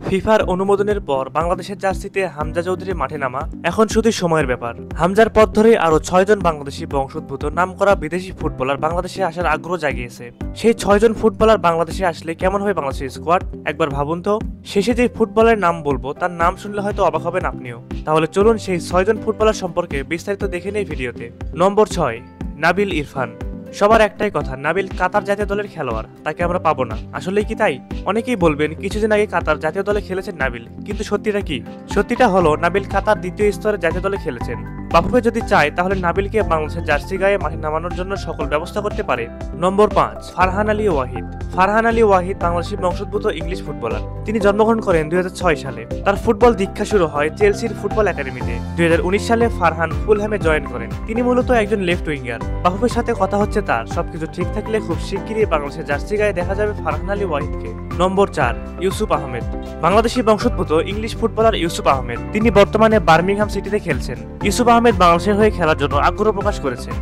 ফিফার অনুমোদনের পর বাংলাদেশের জার্সিতে হামজা চৌধুরী মাঠে নামা এখন শুধু সময়ের ব্যাপার। হামজার পথ ধরে আরো ৬ জন বাংলাদেশি বংশোদ্ভূত নামকরা বিদেশি ফুটবলার বাংলাদেশে আসার আগ্রহ জাগিয়েছে। সেই ৬ জন ফুটবলার বাংলাদেশে আসলে কেমন হবে বাংলাদেশের স্কোয়াড, একবার ভাবুন তো। শেষে যে ফুটবলের নাম বলবো তার নাম শুনলে হয়তো অবাক হবেন আপনিও। তাহলে চলুন সেই ৬ জন ফুটবলার সম্পর্কে বিস্তারিত দেখে নেই ভিডিওতে। নম্বর ৬, নাবিল ইরফান। সবার একটাই কথা, নাবিল কাতার জাতীয় দলের খেলোয়াড়, তাকে আমরা পাবো না। আসলেই কি তাই? অনেকেই বলবেন কিছুদিন আগে কাতার জাতীয় দলে খেলেছেন নাবিল, কিন্তু সত্যিটা কি? সত্যিটা হলো নাবিল কাতার দ্বিতীয় স্তরের জাতীয় দলে খেলেছেন। বাফুফে যদি চায় তাহলে নাবিলকে বাংলাদেশের জার্সি গায়ে মাঠে নামানোর জন্য সকল ব্যবস্থা করতে পারে। নম্বর ৫, ফারহান আলী ওয়াহিদ। ফারহান আলী ওয়াহিদ বাংলাদেশি বংশোদ্ভূত ইংলিশ ফুটবলার। তিনি জন্মগ্রহণ করেন ২০০৬ সালে। তার ফুটবল দীক্ষা শুরু হয় চেলসির ফুটবল একাডেমিতে। ২০১৯ সালে ফারহান ফুলহ্যামে জয়েন করেন। তিনি মূলত একজন লেফট উইঙ্গার। বাফুফের সাথে কথা হচ্ছে তার, সবকিছু ঠিক থাকলে খুব শিগগিরই বাংলাদেশের জার্সি গায়ে দেখা যাবে ফারহান আলী ওয়াহিদকে। নম্বর ৪, ইউসুফ আহমেদ। বাংলাদেশি বংশোদ্ভূত ইংলিশ ফুটবলার ইউসুফ আহমেদ। তিনি বর্তমানে বার্মিংহাম সিটিতে খেলছেন। ইউসুফ আহমেদ বাংলাদেশের হয়ে খেলার জন্য আগ্রহ প্রকাশ করেছেন।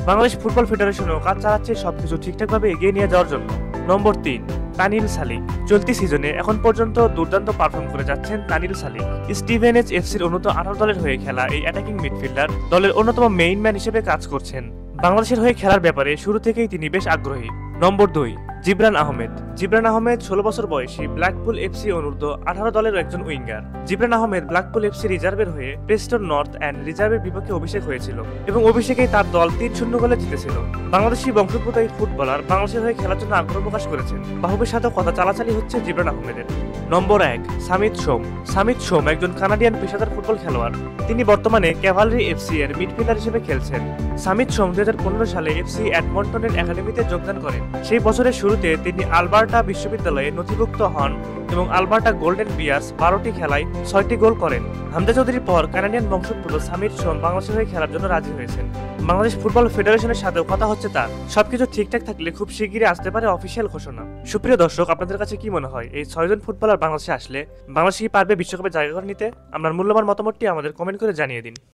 বাংলাদেশ ফুটবল ফেডারেশনও কাজ চালাচ্ছে সবকিছু ঠিকঠাকভাবে এগিয়ে নিয়ে যাওয়ার জন্য। নম্বর ৩, তানিল সালিক। চলতি সিজনে এখন পর্যন্ত দুর্দান্ত পারফর্ম করে যাচ্ছেন তানিল সালিক। স্টিভেনএচ এফসির অনূর্ধ্ব ১৮ দলের হয়ে খেলা এই অ্যাটাকিং মিডফিল্ডার দলের অন্যতম মেইন ম্যান হিসেবে কাজ করছেন। বাংলাদেশের হয়ে খেলার ব্যাপারে শুরু থেকেই তিনি বেশ আগ্রহী। নম্বর ২, জিবরান আহমেদ। জিবরান আহমেদ ১৬ বছর বয়সী ব্ল্যাকপুল এফসি অনূর্ধ্ব ১৮ দলের একজন winger. Jibran Ahmed Blackpool FC রিজার্ভের হয়ে প্রেস্টন নর্থ অ্যান্ড রিজার্ভের বিপক্ষে অভিষেক হয়েছিল এবং অভিষেকেই তার দল ৩-০ গোলে জিতেছিল। বাংলাদেশি বংশোদ্ভূত এই ফুটবলার বাংলাদেশের হয়ে খেলার জন্য আগ্রহ প্রকাশ করেছেন। বাহুবের সাথে কথা চালাচালি হচ্ছে জিবরান আহমেদের। নম্বর ১, সামিত সোম। সামিত সোম একজন কানাডিয়ান পেশাদার ফুটবল খেলোয়াড়। তিনি বর্তমানে ক্যাভালরি এফসি এর মিডফিল্ডার হিসেবে খেলছেন। সামিত সোম ২০১৫ সালে এফসি এডমন্টনের একাডেমিতে যোগদান করেন। সেই বছরের শুরুতে তিনি আলবার্টা বিশ্ববিদ্যালয়ে নথিভুক্ত হন এবং আলবার্টা গোল্ডেন বিয়ার্স ১২টি খেলায় ৬টি গোল করেন। হামজা চৌধুরীর পর কানাডিয়ান বংশোদ্ভূত সামিত সোম বাংলাদেশের হয়ে খেলার জন্য রাজি হয়েছেন। বাংলাদেশ ফুটবল ফেডারেশনের সাথেও কথা হচ্ছে তার। সবকিছু ঠিকঠাক থাকলে খুব শিগগিরই আসতে পারে অফিসিয়াল ঘোষণা। সুপ্রিয় দর্শক, আপনাদের কাছে কি মনে হয় এই ৬ জন ফুটবলার বাংলাদেশে আসলে বাংলাদেশ কি পারবে বিশ্বকাপে জায়গা করে নিতে? আপনার মূল্যবান মতামতটি আমাদের কমেন্ট করে জানিয়ে দিন।